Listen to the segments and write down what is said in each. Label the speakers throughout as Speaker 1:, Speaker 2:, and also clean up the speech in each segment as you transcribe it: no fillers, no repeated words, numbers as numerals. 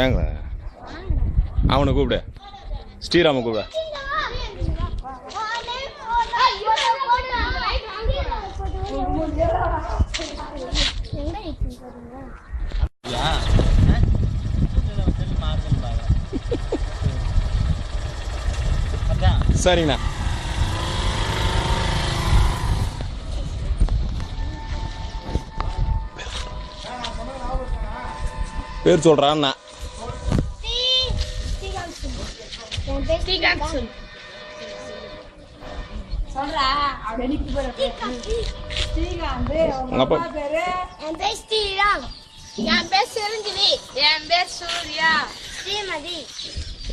Speaker 1: ஏங்க அவனை கூப்பிடு, ஸ்ரீராம கூப்பிடு. சரிங்கண்ணா. பேர் சொல்றான்.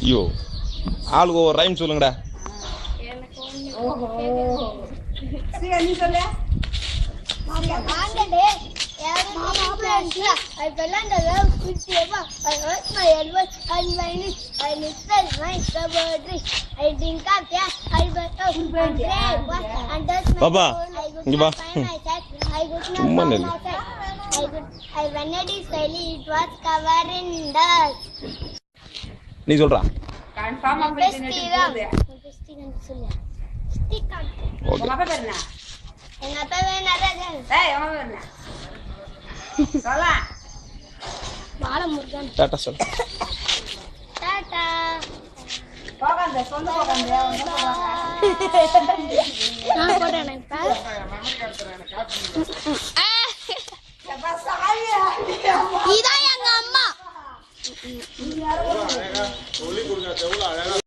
Speaker 1: ஐயோ, ஆளுக்கு ஒரு ரைம் சொல்லுங்கடா.
Speaker 2: I fell under love with Eva. I hurt my elbow and my knee. I lifted my strawberry. I drink up, yeah. I went up and pray. And that's my
Speaker 1: Baba,
Speaker 2: I could not find my set. I could not find my set. I went at it slightly. It was covered in dust.
Speaker 1: நீ சொல்றா.
Speaker 2: Confirm of it. Stick on.
Speaker 1: Okay.
Speaker 2: Apa pernah? Kenapa pernah? Apa pernah? Salah. Malam Murugan.
Speaker 1: Tata சொல்.
Speaker 2: டாடா.
Speaker 3: போகாத சொந்த போகாத
Speaker 2: நான் போறேன் இப்ப. இதான் எங்க அம்மா.
Speaker 1: சொல்லி கொடுங்க, எவ்வளவு அழகா